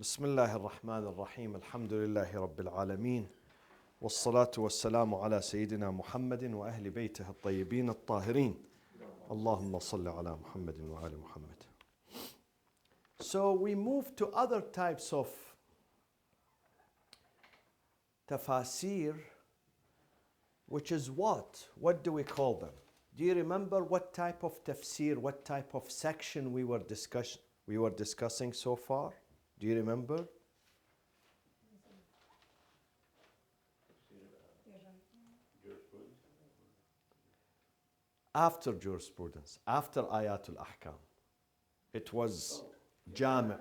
بسم الله الرحمن الرحيم الحمد لله رب العالمين والصلاة والسلام على سيدنا محمد وأهل بيته الطيبين الطاهرين اللهم صل على محمد وآل محمد. So we move to other types of tafasir, which is what? What do we call them? Do you remember what type of tafsir, what type of section we were discussing so far? Do you remember? After jurisprudence, after Ayatul Ahkam. It was Jami',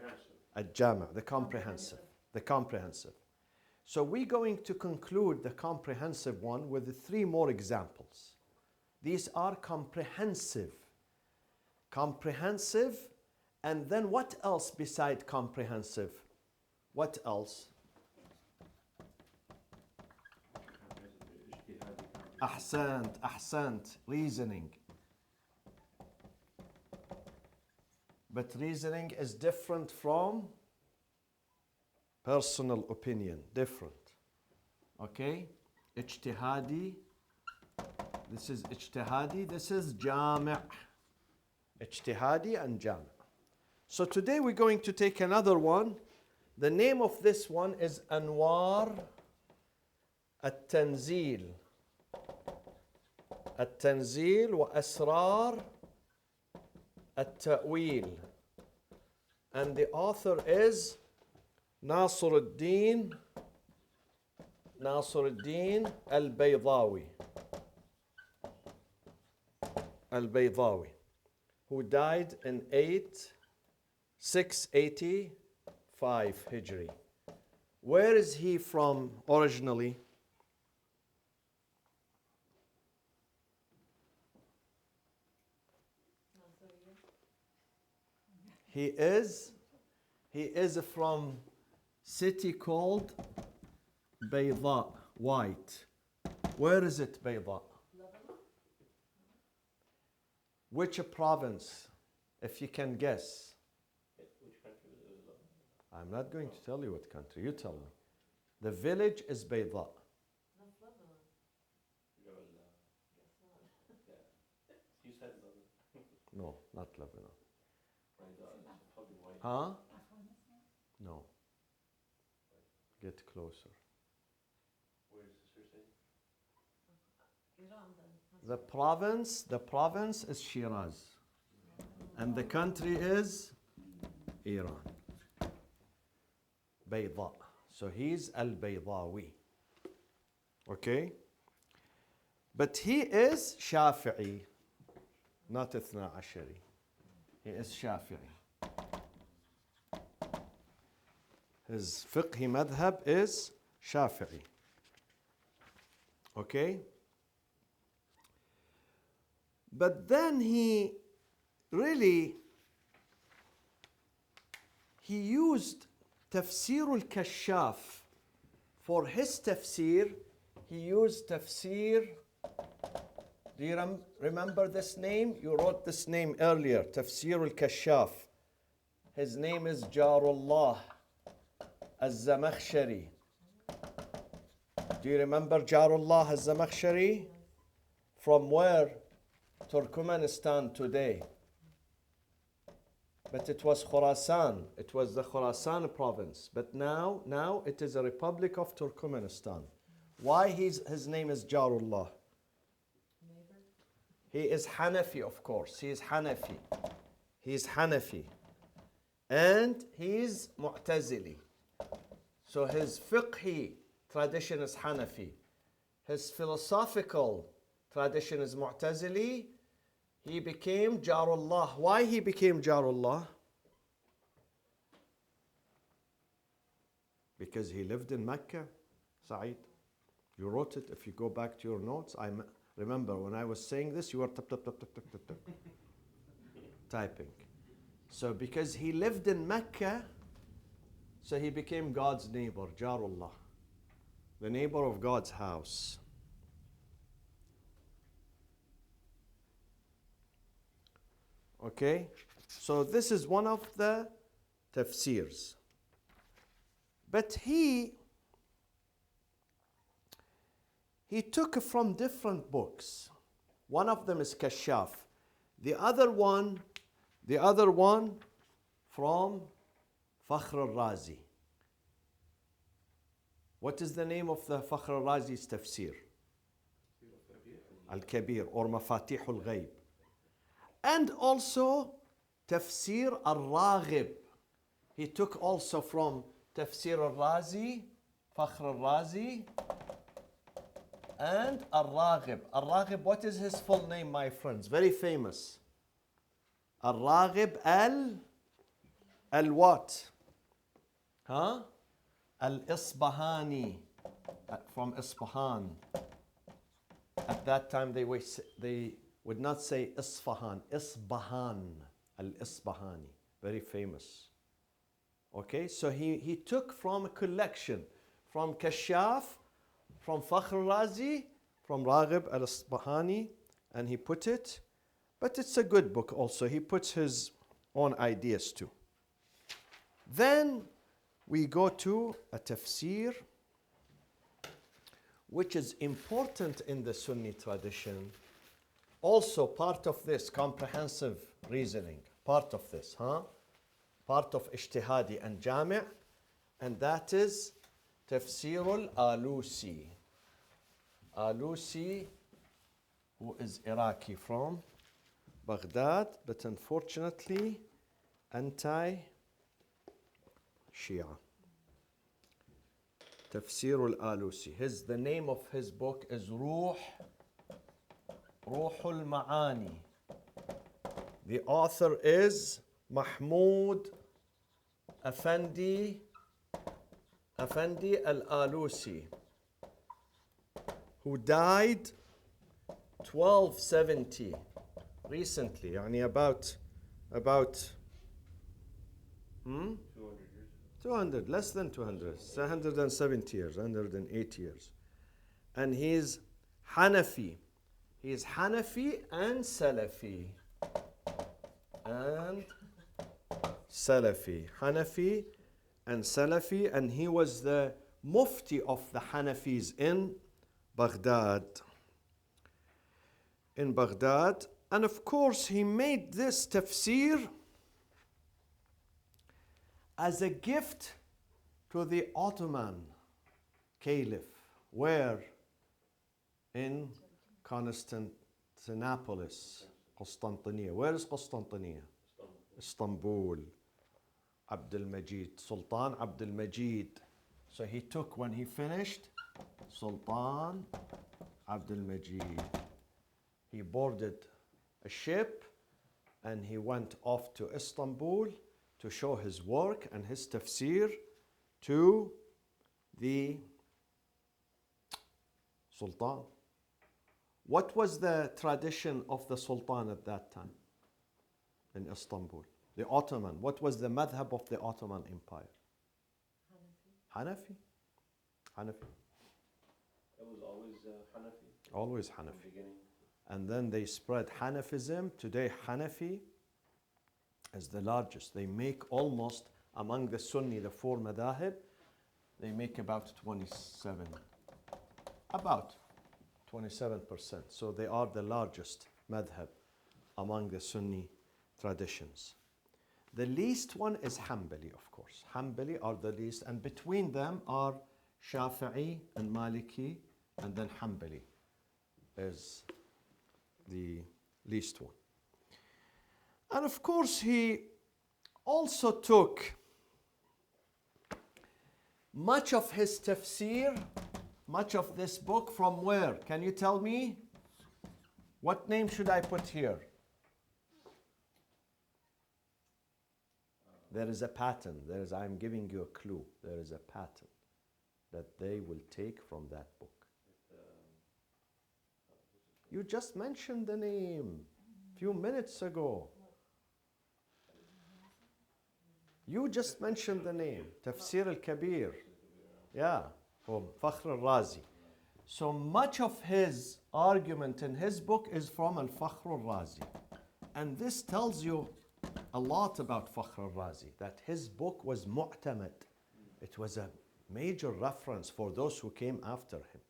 the comprehensive. So we're going to conclude the comprehensive one with the three more examples. These are comprehensive, and then what else beside comprehensive? What else? Ahsant, reasoning. But reasoning is different from personal opinion, different. Okay? Ijtihadi. This is ijtihadi, this is jami'. Ijtihadi and jami'. So today we're going to take another one. The name of this one is Anwar التنزيل. التنزيل وأسرار التأويل. And the author is ناصر الدين البيضاوي, who died in 685 Hijri. Where is he from originally? He is from city called Bayda, white. Where is it, Bayda? Which province, if you can guess? Which country was it? I'm not going to tell you what country, you tell me. The village is Bayda. Not Lebanon. You said Lebanon. No, not Lebanon. Probably white. Huh? No. Get closer. Where is this city? Iran then. The province is Shiraz. And the country is Iran. Bayda. So he's al-Baydawi. Okay? But he is Shafi'i, not Ithna Ashari. He is Shafi'i. His fiqhi madhab is Shafi'i. Okay? But then he used tafsir al-Kashaf. For his tafsir, he used tafsir. Do you remember this name? You wrote this name earlier, tafsir al-Kashaf. His name is Jarullah al-Zamakhshari. Do you remember Jarullah al-Zamakhshari? From where? Turkmenistan today. But it was Khurasan. It was the Khurasan province. But now it is a Republic of Turkmenistan. Why his name is Jarullah? He is Hanafi, of course. He is Hanafi. And he is Mu'tazili. So his fiqhi tradition is Hanafi. His philosophical tradition is Mu'tazili. He became Jarullah. Why he became Jarullah? Because he lived in Mecca, Saeed. You wrote it. If you go back to your notes, I remember when I was saying this, you were typing. So because he lived in Mecca, so he became God's neighbor, Jarullah, the neighbor of God's house. Okay? So this is one of the tafsirs. But he took from different books. One of them is Kashaf. The other one from Fakhr al-Razi. What is the name of the Fakhr al-Razi's tafsir? Al-Kabir or Mafatih al-Ghayb. And also Tafsir al-Raghib. He took also from Tafsir al-Razi, Fakhr al-Razi, and al-Raghib. Al-Raghib, what is his full name, my friends? Very famous. Al-Raghib al-what? Huh? Al-Isbahani, from Isfahan. At that time they would not say Isfahan, Isbahan, Al-Isbahani, very famous. Okay, so he took from a collection, from Kashaf, from Fakhr Razi, from Raghib al-Isbahani, and he put it, but it's a good book also. He puts his own ideas too. Then we go to a tafsir, which is important in the Sunni tradition. Also part of this comprehensive reasoning, part of this, part of Ijtihadi and Jami', and that is Tafsir al-Alusi. Alusi, who is Iraqi from Baghdad, but unfortunately anti-Shia. Tafsir al-Alusi. The name of his book is Ruh al-Ma'ani. The author is Mahmoud Afandi al-Alusi, who died 1270 recently, يعني about 200, less than 200, 170 years, 180 years. And he's Hanafi. He's Hanafi and Salafi. Hanafi and Salafi, and he was the Mufti of the Hanafis in Baghdad. And of course he made this tafsir as a gift to the Ottoman Caliph. Where? In Constantinopolis, Constantinople. Where is Constantinople? Istanbul. Abdul Majid, Sultan Abdul Majid. So he took, when he finished, Sultan Abdul Majid. He boarded a ship and he went off to Istanbul to show his work and his tafsir to the Sultan. What was the tradition of the Sultan at that time in Istanbul? The Ottoman. What was the madhab of the Ottoman Empire? Hanafi. That was always Hanafi? Always Hanafi. And then they spread Hanafism. Today Hanafi is the largest. They make almost, among the Sunni, the four madahib, they make about 27%. So they are the largest madhab among the Sunni traditions. The least one is Hanbali, of course. Hanbali are the least, and between them are Shafi'i and Maliki, and then Hanbali is the least one. And of course, he also took much of his tafsir, much of this book from where? Can you tell me? What name should I put here? There is a pattern. I'm giving you a clue. There is a pattern that they will take from that book. You just mentioned the name a few minutes ago. You just mentioned the name, Tafsir al-Kabir. Yeah, from Fakhr al-Razi. So much of his argument in his book is from al-Fakhr al-Razi. And this tells you a lot about Fakhr al-Razi, that his book was mu'tamad. It was a major reference for those who came after him.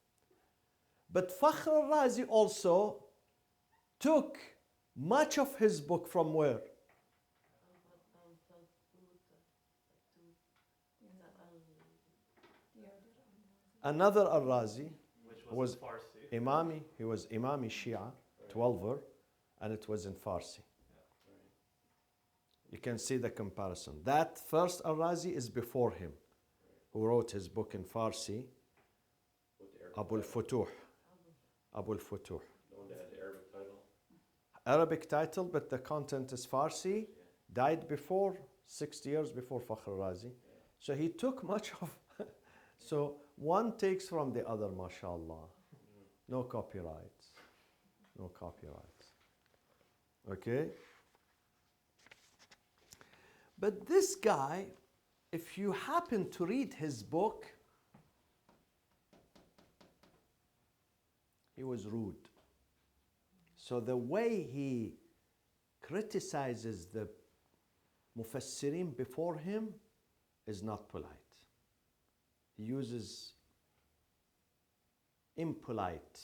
But Fakhr al-Razi also took much of his book from where? Another al-Razi Which was Farsi. Imami. He was Imami Shia, 12er, and it was in Farsi. You can see the comparison. That first al-Razi is before him, who wrote his book in Farsi, Abu al-Futuh. Abu al-Futuh. The one that had the Arabic title. Arabic title, but the content is Farsi. Died before, 60 years before Fakhr al-Razi. So he took much of. So one takes from the other, mashallah. No copyrights. No copyrights. Okay? But this guy, if you happen to read his book, he was rude. So the way he criticizes the mufassirin before him is not polite. He uses impolite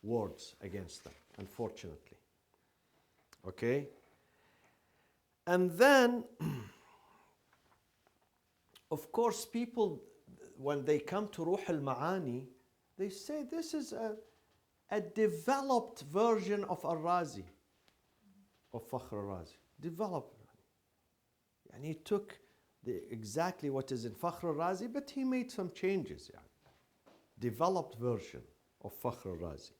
words against them, unfortunately. Okay? And then, of course, people, when they come to Ruh al-Ma'ani, they say this is a developed version of al-Razi, of Fakhr al-Razi. Developed. And he took exactly what is in Fakhr al-Razi, but he made some changes. Developed version of Fakhr al-Razi.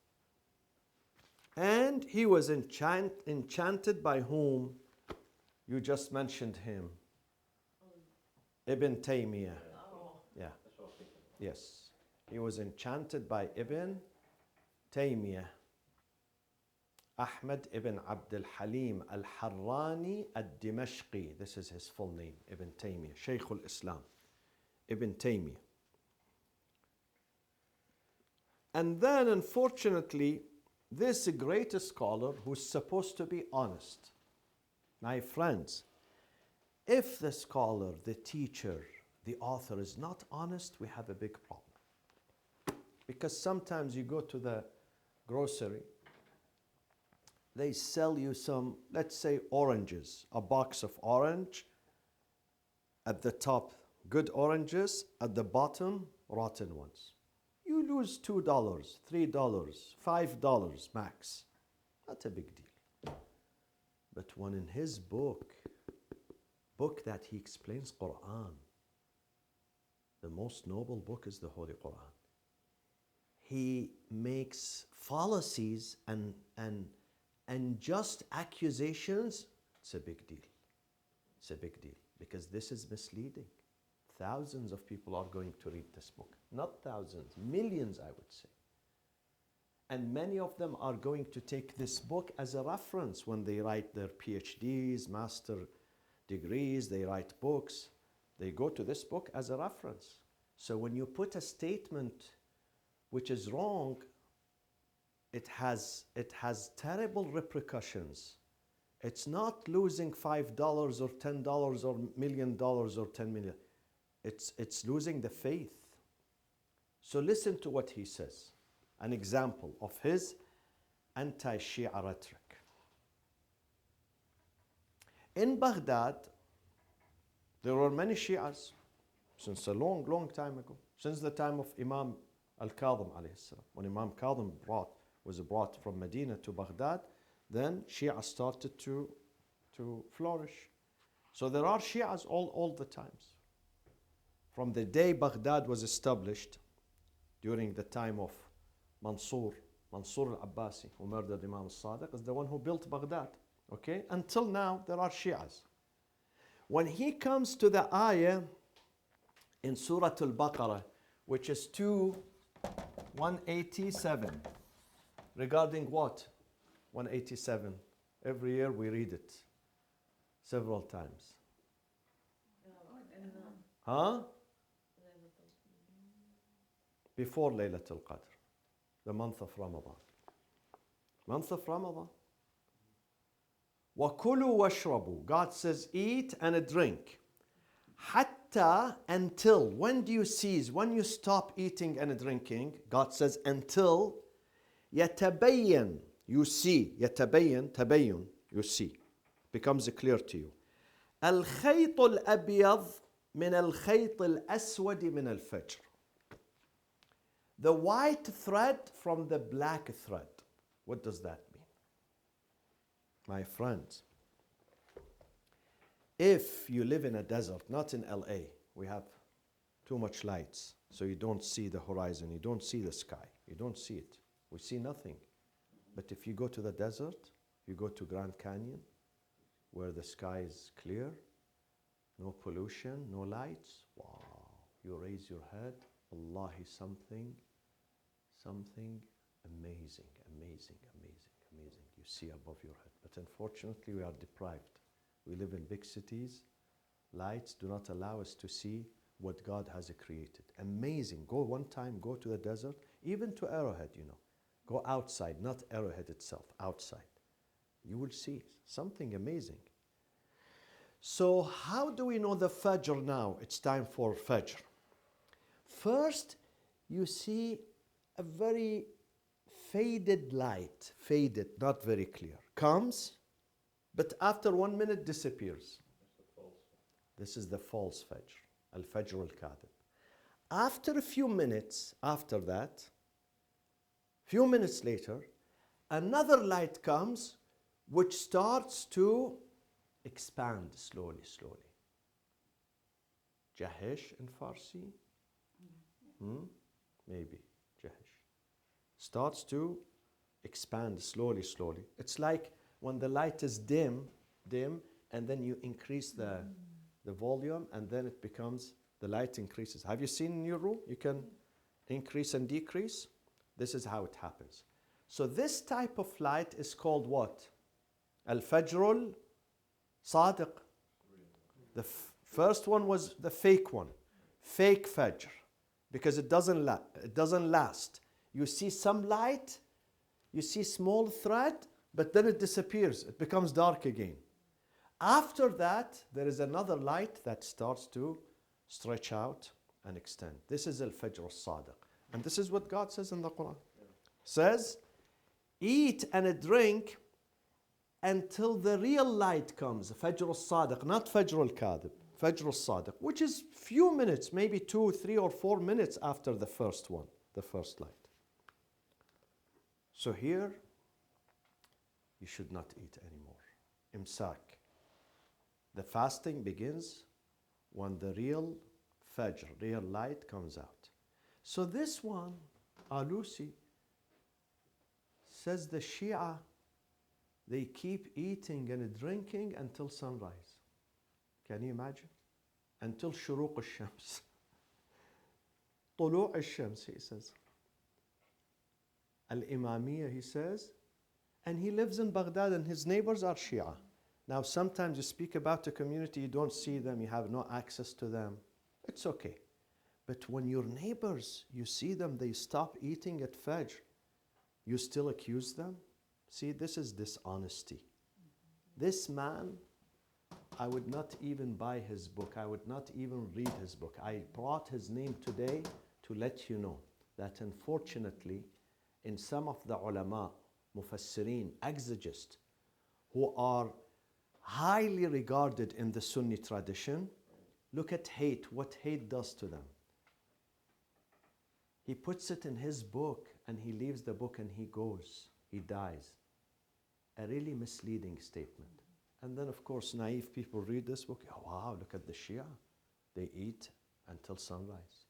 And he was enchanted by whom? You just mentioned him. Ibn Taymiyyah. Yeah. Yes. He was enchanted by Ibn Taymiyyah. Ahmad ibn Abd al-Halim al-Harrani al-Dimashqi. This is his full name, Ibn Taymiyyah, Shaykh al-Islam, Ibn Taymiyyah. And then, unfortunately, this great scholar who's supposed to be honest. My friends, if the scholar, the teacher, the author is not honest, we have a big problem. Because sometimes you go to the grocery, they sell you some, let's say, oranges, a box of orange. At the top, good oranges. At the bottom, rotten ones. You lose $2, $3, $5 max. Not a big deal. But when in his book that he explains Qur'an, the most noble book is the Holy Qur'an. He makes fallacies and just accusations. It's a big deal. It's a big deal because this is misleading. Thousands of people are going to read this book. Not thousands, millions, I would say. And many of them are going to take this book as a reference when they write their PhDs, master degrees, they write books. They go to this book as a reference. So when you put a statement which is wrong, it has terrible repercussions. It's not losing $5 or $10 or $1 million or 10 million. It's losing the faith. So listen to what he says. An example of his anti-Shia rhetoric. In Baghdad, there were many Shias since a long, long time ago, since the time of Imam al-Kadhim alayhi salam. When Imam Kadhim was brought from Medina to Baghdad, then Shia started to flourish. So there are Shias all the times. From the day Baghdad was established, during the time of Mansur al-Abbasi, who murdered Imam al-Sadiq, is the one who built Baghdad. Okay? Until now, there are Shias. When he comes to the ayah in Surah Al-Baqarah, which is 187, regarding what? 187. Every year we read it several times. Huh? Before Laylatul Qadr, the month of Ramadan. Month of Ramadan. وَكُلُوا وَاشْرَبُوا. God says, eat and drink. Hatta, until. When do you cease? When you stop eating and drinking, God says until يتبين, you see, يتبين, تبين, you see, becomes clear to you. الخيط الأبيض من الخيط الأسود من الفجر. The white thread from the black thread. What does that mean? My friends, if you live in a desert, not in LA, we have too much lights, so you don't see the horizon, you don't see the sky, you don't see it. We see nothing. But if you go to the desert, you go to Grand Canyon, where the sky is clear, no pollution, no lights, wow, you raise your head, Wallahi, something amazing, amazing, amazing, amazing you see above your head. But unfortunately, we are deprived. We live in big cities. Lights do not allow us to see what God has created. Amazing. Go one time, go to the desert, even to Arrowhead, you know. Go outside, not Arrowhead itself, outside. You will see something amazing. So how do we know the Fajr now? It's time for Fajr. First, you see a very faded light, faded, not very clear, comes, but after 1 minute disappears. This is the false Fajr, Al-Fajr Al-Kadib. After a few minutes, after that, few minutes later, another light comes which starts to expand slowly, slowly. Jahish in Farsi? Maybe, Jahish. Starts to expand slowly, slowly. It's like when the light is dim, and then you increase the volume, and then it becomes, the light increases. Have you seen in your room? You can increase and decrease. This is how it happens. So this type of light is called what? Al-Fajr al-Sadiq. The first one was the fake one. Fake Fajr. Because it doesn't last. You see some light, you see small thread, but then it disappears. It becomes dark again. After that, there is another light that starts to stretch out and extend. This is Al-Fajr al-Sadiq. And this is what God says in the Quran. Says, eat and drink until the real light comes. Fajr al-Sadiq, not Fajr al-Kadib. Fajr al-Sadiq, which is few minutes, maybe 2, 3, or 4 minutes after the first one, the first light. So here, you should not eat anymore. Imsak. The fasting begins when the real Fajr, real light comes out. So this one, Alusi, says the Shia, they keep eating and drinking until sunrise. Can you imagine? Until shuruq al-shams. طلوع al-shams, he says. Al-Imamiyya, he says. And he lives in Baghdad and his neighbors are Shia. Now sometimes you speak about a community, you don't see them, you have no access to them. It's okay. But when your neighbors, you see them, they stop eating at Fajr, you still accuse them? See, this is dishonesty. This man, I would not even buy his book. I would not even read his book. I brought his name today to let you know that unfortunately, in some of the ulama, mufassirin, exegists, who are highly regarded in the Sunni tradition, look at hate, what hate does to them. He puts it in his book and he leaves the book and he goes, he dies. A really misleading statement. And then of course naive people read this book, oh wow, look at the Shia. They eat until sunrise.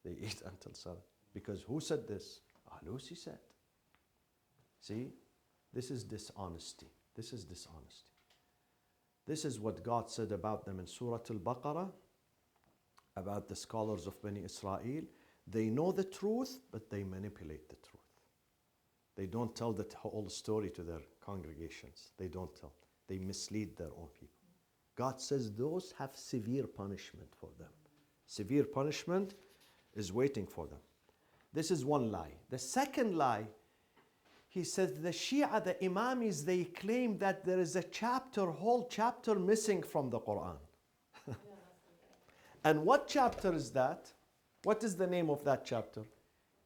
They eat until sunrise. Because who said this? Alusi said. See, this is dishonesty. This is dishonesty. This is what God said about them in Surah Al-Baqarah, about the scholars of Bani Israel. They know the truth, but they manipulate the truth. They don't tell the whole story to their congregations. They don't tell. They mislead their own people. God says those have severe punishment for them. Severe punishment is waiting for them. This is one lie. The second lie, he says the Shia, the Imamis, they claim that there is a chapter, whole chapter missing from the Quran. And what chapter is that? What is the name of that chapter?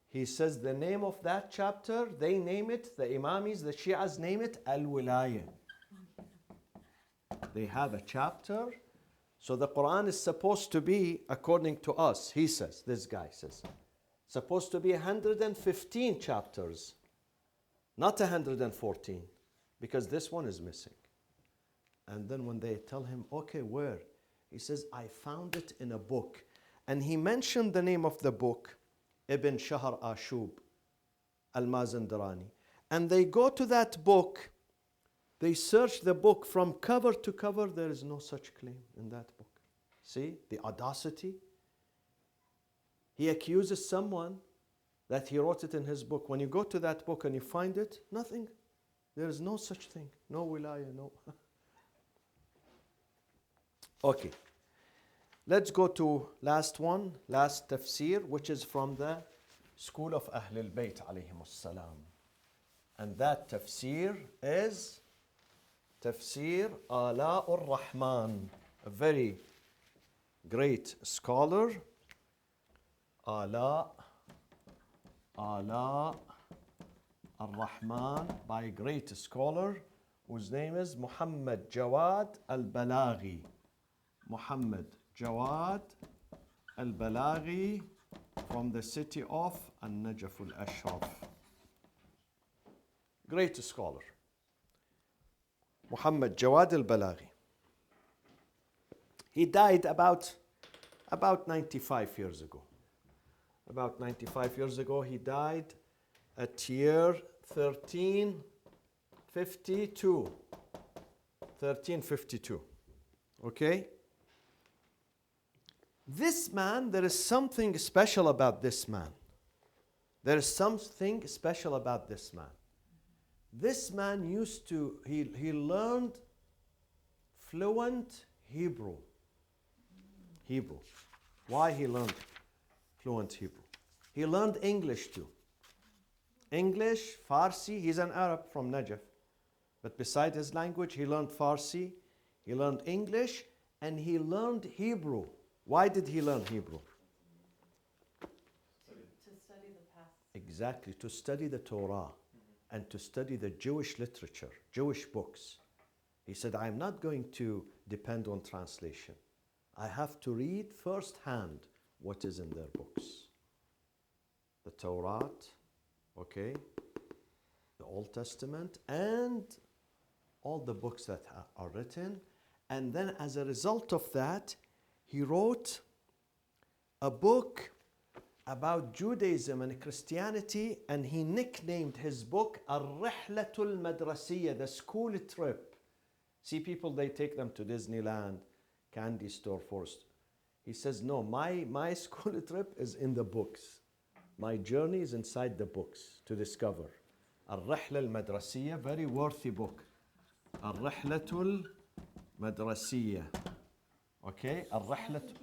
He says the name of that chapter, they name it, the Imamis, the Shias name it, Al-Wilaya. They have a chapter. So the Quran is supposed to be, according to us, he says, this guy says, supposed to be 115 chapters, not 114, because this one is missing. And then when they tell him, okay, where? He says, I found it in a book. And he mentioned the name of the book, Ibn Shahr Ashub al-Mazandarani. And they go to that book, they search the book from cover to cover, there is no such claim in that book. See, the audacity. He accuses someone that he wrote it in his book. When you go to that book and you find it, nothing. There is no such thing. No wilaya, no. Okay. Let's go to last one, last tafsir, which is from the school of Ahlul Bayt alayhim as-salam. And that tafsir is Tafsir Ala ur-Rahman, a very great scholar, Ala ar-Rahman, by a great scholar whose name is Muhammad Jawad al-Balaghi. Muhammad Jawad al-Balaghi from the city of An-Najaf al-Ashraf. Great scholar. Muhammad Jawad al-Balaghi. He died about 95 years ago. About 95 years ago, he died at year 1352. 1352. Okay? This man, there is something special about this man. There is something special about this man. This man he learned fluent Hebrew. Hebrew. Why he learned fluent Hebrew? He learned English too. English, Farsi, he's an Arab from Najaf. But beside his language, he learned Farsi, he learned English, and he learned Hebrew. Why did he learn Hebrew? To study the past. Exactly, to study the Torah and to study the Jewish literature, Jewish books. He said, I'm not going to depend on translation. I have to read firsthand what is in their books. The Torah, okay, the Old Testament, and all the books that are written. And then as a result of that, he wrote a book about Judaism and Christianity, and he nicknamed his book Al-Rihlatul Madrasiyya, the school trip. See, people, they take them to Disneyland, candy store first. He says, no, my school trip is in the books. My journey is inside the books to discover. Al-Rihla al-Madrasiyya, very worthy book. Al-Rihlatul Madrasiyya. Okay, Al-Rihlat.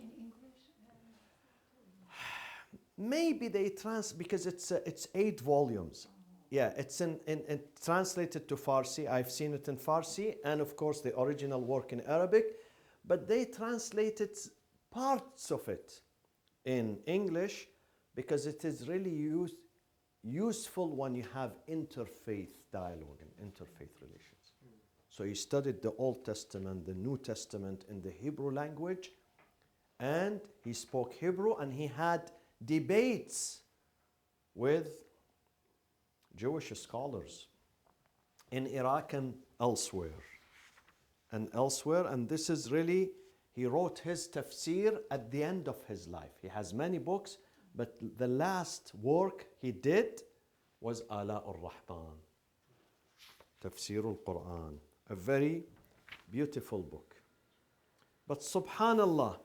Maybe they because it's 8 volumes. Yeah, it's in translated to Farsi. I've seen it in Farsi, and of course the original work in Arabic, but they translated parts of it in English because it is really useful when you have interfaith dialogue and interfaith relations. So he studied the Old Testament, the New Testament in the Hebrew language, and he spoke Hebrew, and he had debates with Jewish scholars in Iraq and elsewhere. And this is really, he wrote his tafsir at the end of his life. He has many books, but the last work he did was Ala ur-Rahman, Tafsir al-Quran, a very beautiful book. But subhanallah,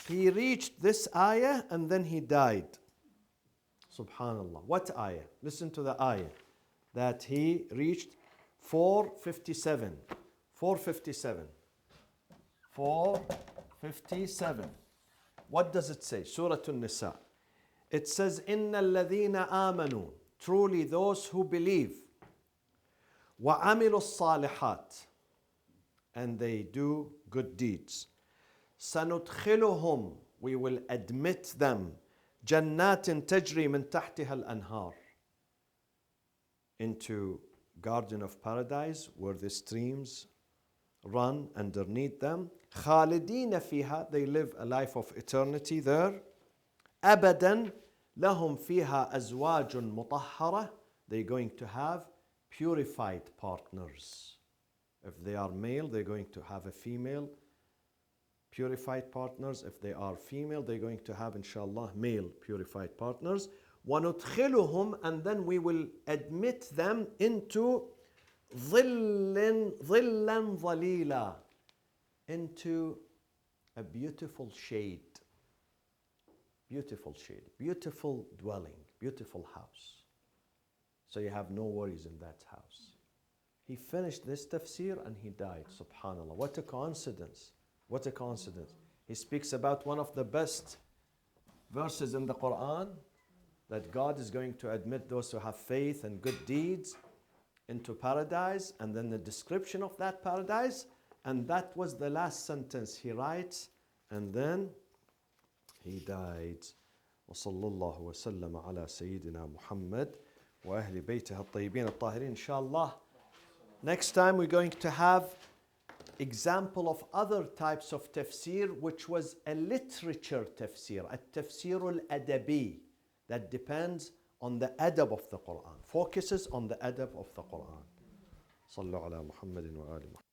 he reached this ayah and then he died. Subhanallah. What ayah? Listen to the ayah that he reached 457. 457. 457. What does it say? Surah An-Nisa. It says, Inna alladhina amanu, truly those who believe, wa amilu salihat, and they do good deeds. Sanudkhiluhum we will admit them جنات تجري من تحتها الأنهار, into garden of paradise where the streams run underneath them. خالدين فيها, they live a life of eternity there. أبدا لهم فيها أزواج مطهرة, they're going to have purified partners. If they are male, they're going to have a female purified partners. If they are female, they're going to have, inshallah, male purified partners. وَنُدْخِلُهُمْ, and then we will admit them into ظِلًّا ظَلِيلًا, into a beautiful shade, beautiful dwelling, beautiful house. So you have no worries in that house. He finished this tafsir and he died. Subhanallah. What a coincidence. What a coincidence. He speaks about one of the best verses in the Quran, that God is going to admit those who have faith and good deeds into paradise, and then the description of that paradise, and that was the last sentence he writes, and then he died. وصلى الله وسلم على سيدنا محمد وأهل بيته الطيبين الطاهرين. Inshallah, next time we're going to have example of other types of tafsir, which was a literature tafsir, a tafsir al-adabi, that depends on the adab of the Quran, focuses on the adab of the Quran. صلوا على محمد وآل محمد.